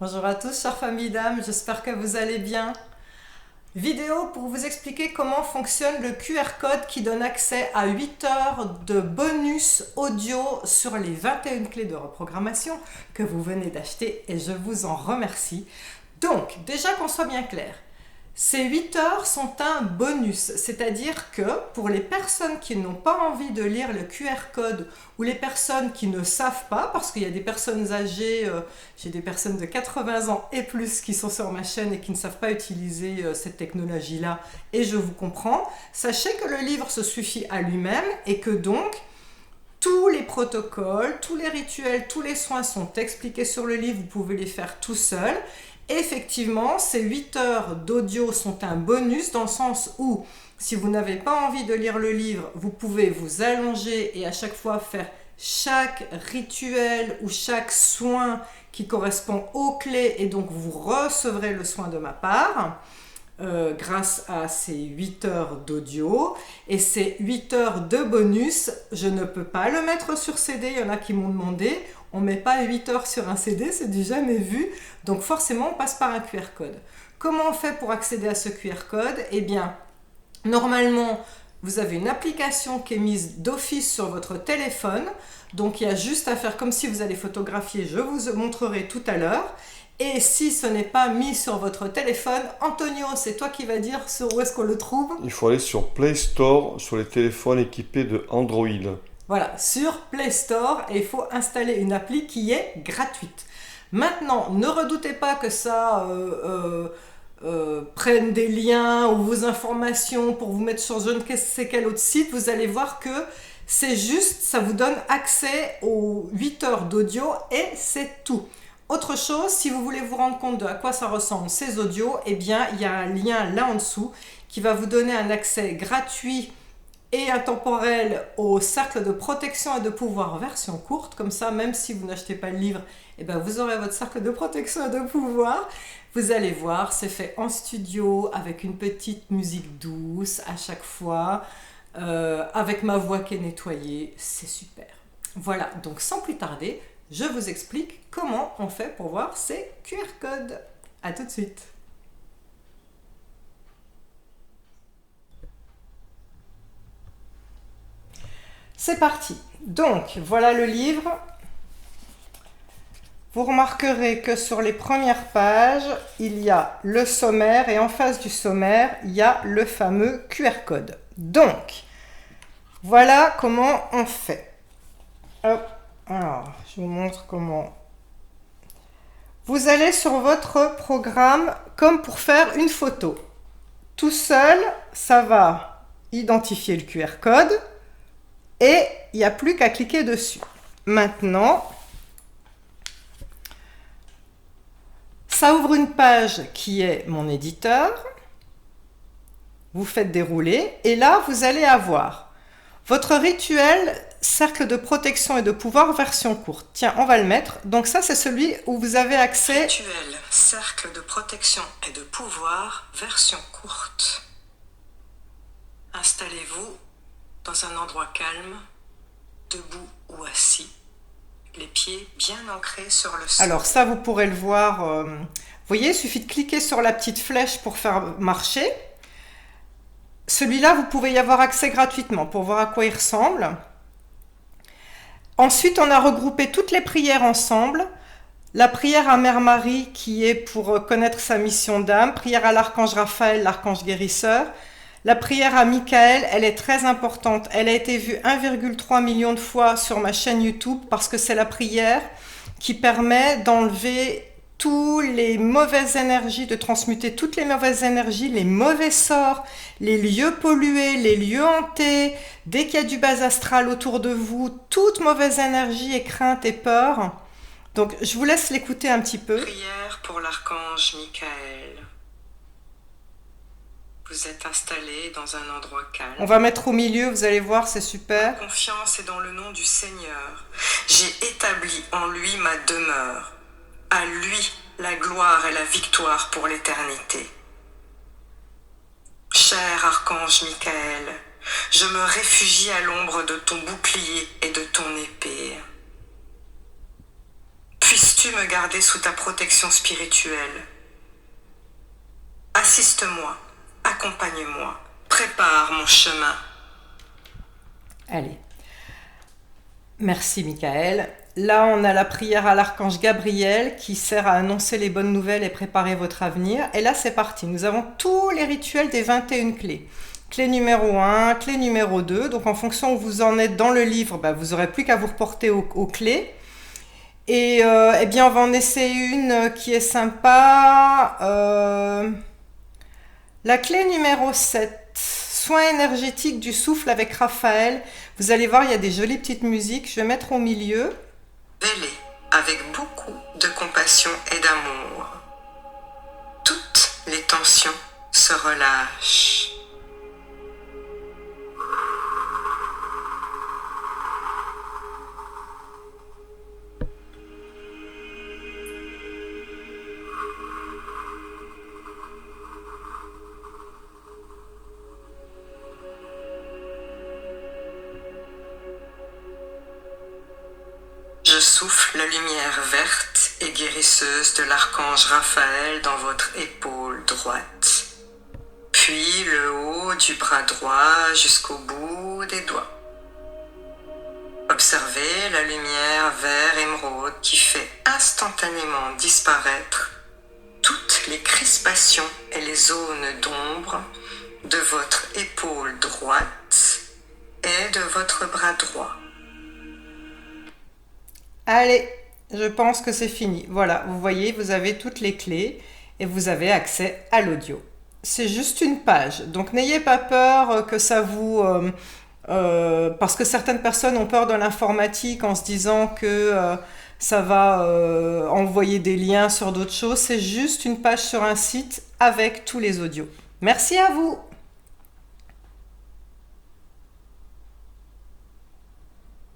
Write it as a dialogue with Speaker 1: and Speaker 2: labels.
Speaker 1: Bonjour à tous, chères familles d'âmes, j'espère que vous allez bien. Vidéo pour vous expliquer comment fonctionne le QR code qui donne accès à 8 heures de bonus audio sur les 21 clés de reprogrammation que vous venez d'acheter et je vous en remercie. Donc, déjà qu'on soit bien clair, ces 8 heures sont un bonus, c'est-à-dire que pour les personnes qui n'ont pas envie de lire le QR code ou les personnes qui ne savent pas, parce qu'il y a des personnes âgées, j'ai des personnes de 80 ans et plus qui sont sur ma chaîne et qui ne savent pas utiliser cette technologie-là, et je vous comprends, sachez que le livre se suffit à lui-même et que donc tous les protocoles, tous les rituels, tous les soins sont expliqués sur le livre, vous pouvez les faire tout seul. Effectivement, ces 8 heures d'audio sont un bonus dans le sens où, si vous n'avez pas envie de lire le livre, vous pouvez vous allonger et à chaque fois faire chaque rituel ou chaque soin qui correspond aux clés et donc vous recevrez le soin de ma part. Grâce à ces 8 heures d'audio et ces 8 heures de bonus, je ne peux pas le mettre sur CD, il y en a qui m'ont demandé, on ne met pas 8 heures sur un CD, c'est du jamais vu, donc forcément on passe par un QR code. Comment on fait pour accéder à ce QR code? Eh bien, normalement, vous avez une application qui est mise d'office sur votre téléphone, donc il y a juste à faire comme si vous allez photographier, je vous montrerai tout à l'heure. Et si ce n'est pas mis sur votre téléphone, Antonio, c'est toi qui vas dire sur où est-ce qu'on le trouve?
Speaker 2: Il faut aller sur Play Store sur les téléphones équipés de Android.
Speaker 1: Voilà, sur Play Store et il faut installer une appli qui est gratuite. Maintenant, ne redoutez pas que ça prenne des liens ou vos informations pour vous mettre sur je ne sais quel autre site. Vous allez voir que c'est juste, ça vous donne accès aux 8 heures d'audio et c'est tout. Autre chose, si vous voulez vous rendre compte de à quoi ça ressemble ces audios, eh bien, il y a un lien là en dessous qui va vous donner un accès gratuit et intemporel au cercle de protection et de pouvoir version courte. Comme ça, même si vous n'achetez pas le livre, eh bien, vous aurez votre cercle de protection et de pouvoir. Vous allez voir, c'est fait en studio avec une petite musique douce à chaque fois, avec ma voix qui est nettoyée. C'est super. Voilà, donc sans plus tarder, je vous explique comment on fait pour voir ces QR codes. A tout de suite. C'est parti. Donc, voilà le livre. Vous remarquerez que sur les premières pages, il y a le sommaire et en face du sommaire, il y a le fameux QR code. Donc, voilà comment on fait. Hop. Alors, je vous montre comment. Vous allez sur votre programme comme pour faire une photo. Tout seul, ça va identifier le QR code et il n'y a plus qu'à cliquer dessus. Maintenant, ça ouvre une page qui est mon éditeur. Vous faites dérouler et là, vous allez avoir votre rituel cercle de protection et de pouvoir version courte. Tiens, on va le mettre. Donc ça, c'est celui où vous avez accès.
Speaker 3: Rituel cercle de protection et de pouvoir version courte. Installez-vous dans un endroit calme, debout ou assis, les pieds bien ancrés sur le sol.
Speaker 1: Alors ça, vous pourrez le voir. Vous voyez, il suffit de cliquer sur la petite flèche pour faire marcher. Celui-là, vous pouvez y avoir accès gratuitement pour voir à quoi il ressemble. Ensuite, on a regroupé toutes les prières ensemble. La prière à Mère Marie qui est pour connaître sa mission d'âme. Prière à l'archange Raphaël, l'archange guérisseur. La prière à Michael, elle est très importante. Elle a été vue 1,3 million de fois sur ma chaîne YouTube parce que c'est la prière qui permet d'enlever toutes les mauvaises énergies, de transmuter toutes les mauvaises énergies, les mauvais sorts, les lieux pollués, les lieux hantés, dès qu'il y a du bas astral autour de vous, toute mauvaise énergie et crainte et peur. Donc, je vous laisse l'écouter un petit peu.
Speaker 3: Prière pour l'archange Michael. Vous êtes installé dans un endroit calme.
Speaker 1: On va mettre au milieu, vous allez voir, c'est super.
Speaker 3: Confiance est dans le nom du Seigneur. J'ai établi en lui ma demeure. À lui la gloire et la victoire pour l'éternité. Cher archange Michael, je me réfugie à l'ombre de ton bouclier et de ton épée. Puisses-tu su me garder sous ta protection spirituelle. Assiste-moi, accompagne-moi, prépare mon chemin.
Speaker 1: Allez. Merci Michael. Là, on a la prière à l'archange Gabriel qui sert à annoncer les bonnes nouvelles et préparer votre avenir. Et là, c'est parti. Nous avons tous les rituels des 21 clés. Clé numéro 1, clé numéro 2. Donc, en fonction où vous en êtes dans le livre, vous n'aurez plus qu'à vous reporter aux clés. Et eh bien, on va en essayer une qui est sympa. La clé numéro 7. Soins énergétiques du souffle avec Raphaël. Vous allez voir, il y a des jolies petites musiques. Je vais mettre au milieu.
Speaker 3: Veillez avec beaucoup de compassion et d'amour. Toutes les tensions se relâchent. Je souffle la lumière verte et guérisseuse de l'archange Raphaël dans votre épaule droite, puis le haut du bras droit jusqu'au bout des doigts. Observez la lumière vert émeraude qui fait instantanément disparaître toutes les crispations et les zones d'ombre de votre épaule droite et de votre bras droit.
Speaker 1: Allez, je pense que c'est fini. Voilà, vous voyez, vous avez toutes les clés et vous avez accès à l'audio. C'est juste une page, donc n'ayez pas peur que ça vous... parce que certaines personnes ont peur de l'informatique en se disant que ça va envoyer des liens sur d'autres choses. C'est juste une page sur un site avec tous les audios. Merci à vous!